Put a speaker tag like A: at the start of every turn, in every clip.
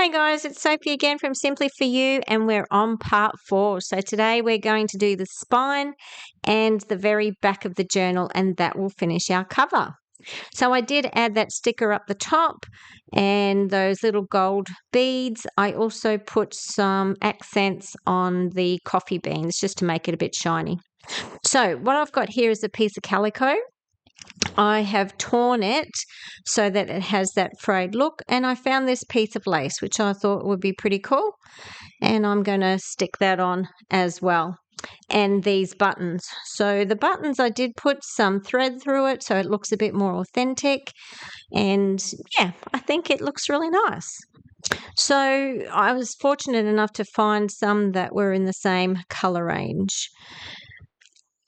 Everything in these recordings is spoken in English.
A: Hey guys, it's Sophie again from Simply For You, and we're on part 4. So today we're going to do the spine and the very back of the journal, and that will finish our cover. So I did add that sticker up the top and those little gold beads. I also put some accents on the coffee beans just to make it a bit shiny. So what I've got here is a piece of calico. I have torn it so that it has that frayed look, and I found this piece of lace which I thought would be pretty cool, and I'm going to stick that on as well. And these buttons. So the buttons, I did put some thread through it so it looks a bit more authentic, and yeah, I think it looks really nice. So I was fortunate enough to find some that were in the same color range.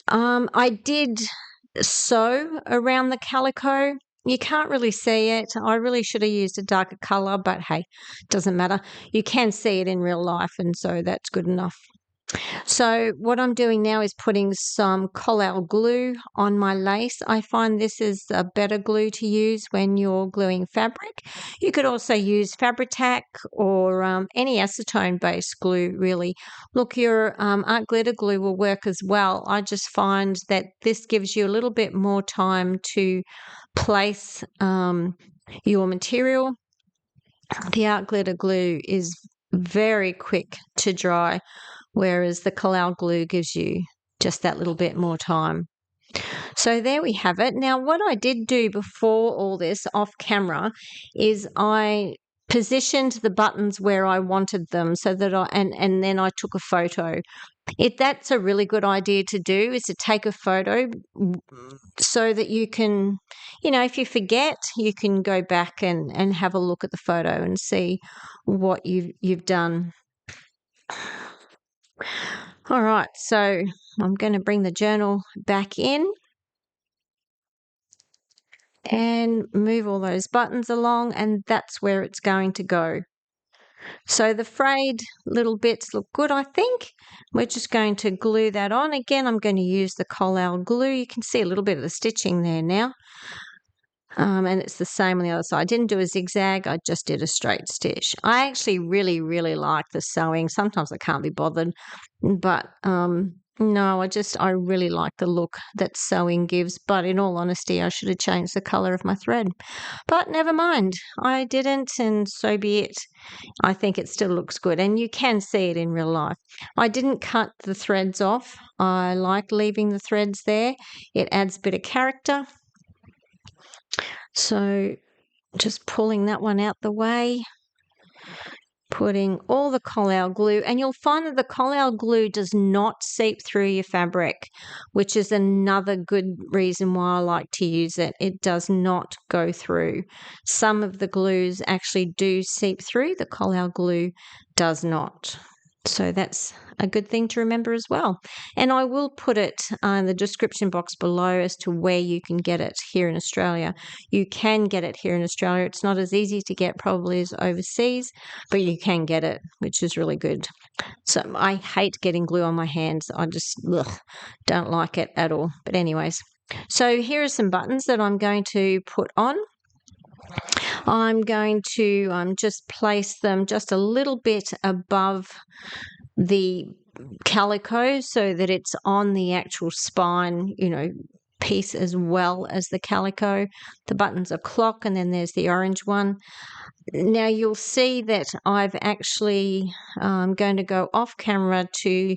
A: I did sew around the calico. You can't really see it. I really should have used a darker color, but hey, doesn't matter. You can see it in real life, and so that's good enough. So what I'm doing now is putting some collal glue on my lace. I find this is a better glue to use when you're gluing fabric. You could also use Fabri-Tac or any acetone-based glue, really. Look, your art glitter glue will work as well. I just find that this gives you a little bit more time to place your material. The art glitter glue is very quick to dry, whereas the collal glue gives you just that little bit more time. So there we have it. Now, what I did do before all this off camera is I positioned the buttons where I wanted them so that and then I took a photo. That's a really good idea to do, is to take a photo so that you can, if you forget, you can go back and have a look at the photo and see what you've done. All right, so I'm going to bring the journal back in and move all those buttons along, and that's where it's going to go. So the frayed little bits look good, I think. We're just going to glue that on. Again, I'm going to use the collal glue. You can see a little bit of the stitching there now. And it's the same on the other side. I didn't do a zigzag, I just did a straight stitch. I actually really, really like the sewing. Sometimes I can't be bothered, but no, I really like the look that sewing gives. But in all honesty, I should have changed the colour of my thread. But never mind, I didn't, and so be it. I think it still looks good, and you can see it in real life. I didn't cut the threads off. I like leaving the threads there. It adds a bit of character. So just pulling that one out the way, putting all the collal glue, and you'll find that the collal glue does not seep through your fabric, which is another good reason why I like to use it. It does not go through. Some of the glues actually do seep through, the collal glue does not. So that's a good thing to remember as well. And I will put it in the description box below as to where you can get it here in Australia. You can get it here in Australia. It's not as easy to get probably as overseas, but you can get it, which is really good. So I hate getting glue on my hands. I just don't like it at all. But anyways, so here are some buttons that I'm going to put on. I'm going to just place them just a little bit above the calico so that it's on the actual spine, piece as well as the calico. The buttons are clock, and then there's the orange one. Now you'll see that I've actually going to go off camera to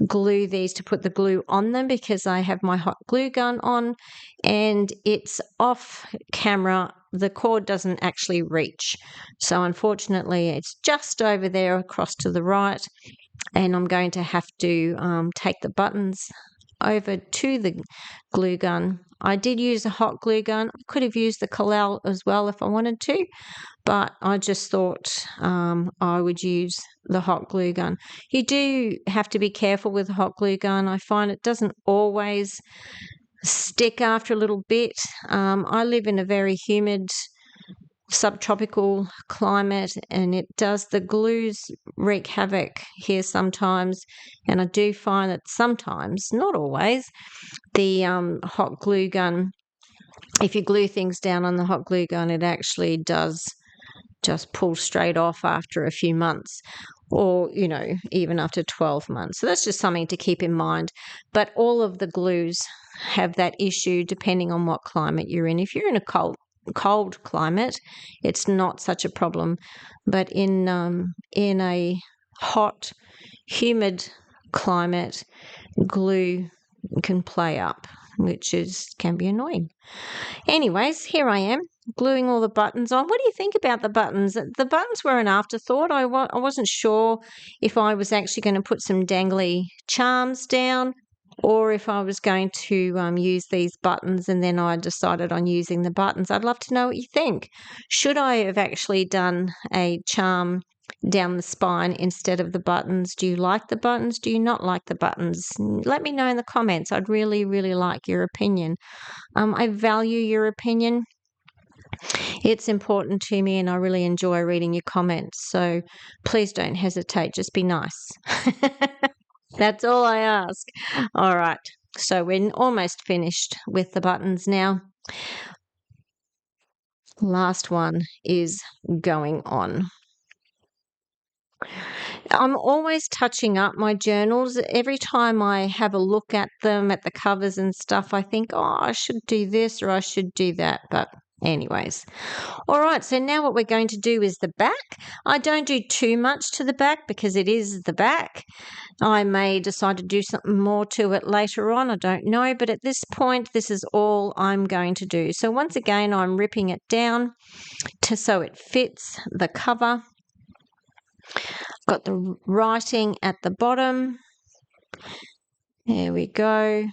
A: glue these, to put the glue on them, because I have my hot glue gun on, and it's off camera. The cord doesn't actually reach, so unfortunately it's just over there across to the right, and I'm going to have to take the buttons over to the glue gun. I did use a hot glue gun. I could have used the collal as well if I wanted to, but I just thought I would use the hot glue gun. You do have to be careful with the hot glue gun. I find it doesn't always stick after a little bit. I live in a very humid subtropical climate, and the glues wreak havoc here sometimes, and I do find that sometimes, not always, the hot glue gun, if you glue things down on the hot glue gun, it actually does just pull straight off after a few months, or, even after 12 months. So that's just something to keep in mind. But all of the glues have that issue depending on what climate you're in. If you're in a cold climate, it's not such a problem. But in a hot, humid climate, glue can play up, which can be annoying. Anyways, here I am gluing all the buttons on. What do you think about the buttons? The buttons were an afterthought. I wasn't sure if I was actually going to put some dangly charms down, or if I was going to use these buttons, and then I decided on using the buttons. I'd love to know what you think. Should I have actually done a charm down the spine instead of the buttons? Do you like the buttons? Do you not like the buttons? Let me know in the comments. I'd really, really like your opinion. I value your opinion. It's important to me, and I really enjoy reading your comments. So please don't hesitate. Just be nice. That's all I ask. All right. So we're almost finished with the buttons now. Last one is going on. I'm always touching up my journals. Every time I have a look at them, at the covers and stuff, I think, I should do this or I should do that. But anyways. All right, so now what we're going to do is the back. I don't do too much to the back because it is the back. I may decide to do something more to it later on. I don't know. But at this point, this is all I'm going to do. So once again, I'm ripping it down so it fits the cover. Got the writing at the bottom. There we go.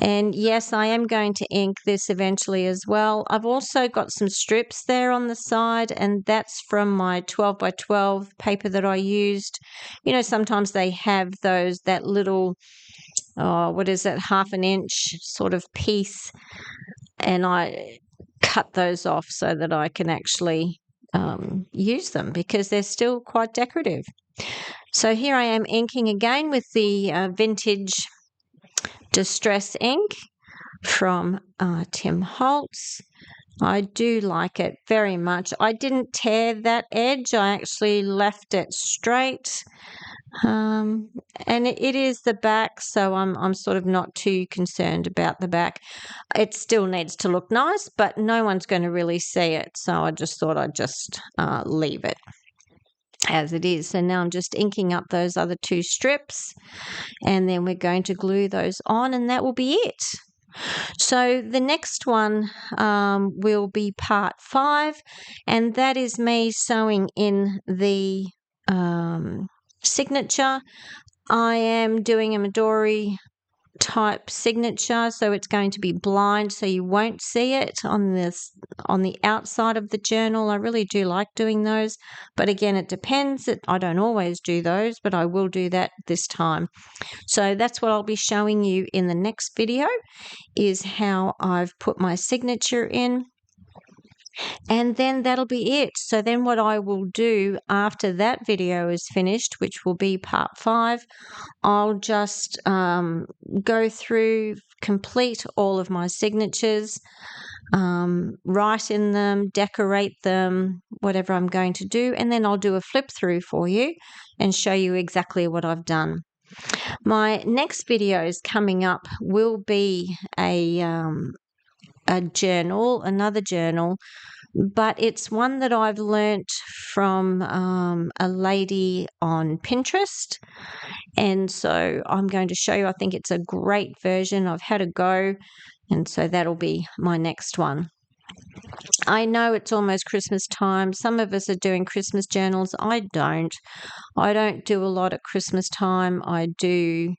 A: And yes, I am going to ink this eventually as well. I've also got some strips there on the side, and that's from my 12 by 12 paper that I used. Sometimes they have that little, what is it, half an inch sort of piece, and I cut those off so that I can actually use them because they're still quite decorative. So here I am inking again with the vintage Distress ink from Tim Holtz. I do like it very much. I didn't tear that edge. I actually left it straight. And it is the back, so I'm sort of not too concerned about the back. It still needs to look nice, but no one's going to really see it. So I just thought I'd just leave it as it is. So now I'm just inking up those other two strips, and then we're going to glue those on, and that will be it. So the next one will be part 5, and that is me sewing in the signature. I am doing a Midori type signature, so it's going to be blind, so you won't see it on the outside of the journal. I really do like doing those, but again, it depends. I don't always do those, but I will do that this time. So that's what I'll be showing you in the next video, is how I've put my signature in. And then that'll be it. So then what I will do after that video is finished, which will be part 5, I'll just go through, complete all of my signatures, write in them, decorate them, whatever I'm going to do, and then I'll do a flip through for you and show you exactly what I've done. My next videos coming up will be another journal, but it's one that I've learnt from a lady on Pinterest, and so I'm going to show you. I think it's a great version. I've had a go, and so that'll be my next one. I know it's almost Christmas time. Some of us are doing Christmas journals. I don't do a lot at Christmas time. I do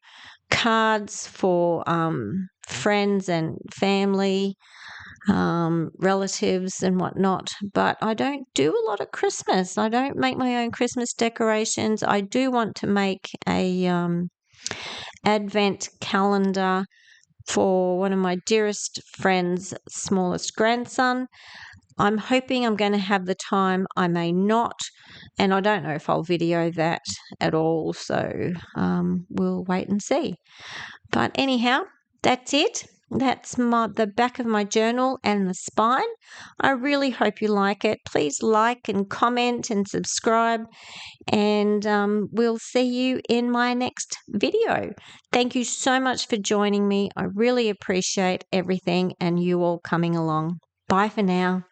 A: cards for friends and family, relatives and whatnot, but I don't do a lot of Christmas. I don't make my own Christmas decorations. I do want to make a advent calendar for one of my dearest friends' smallest grandson. I'm hoping I'm going to have the time. I may not, and I don't know if I'll video that at all, so we'll wait and see. But anyhow, that's it. That's the back of my journal and the spine. I really hope you like it. Please like and comment and subscribe, and we'll see you in my next video. Thank you so much for joining me. I really appreciate everything and you all coming along. Bye for now.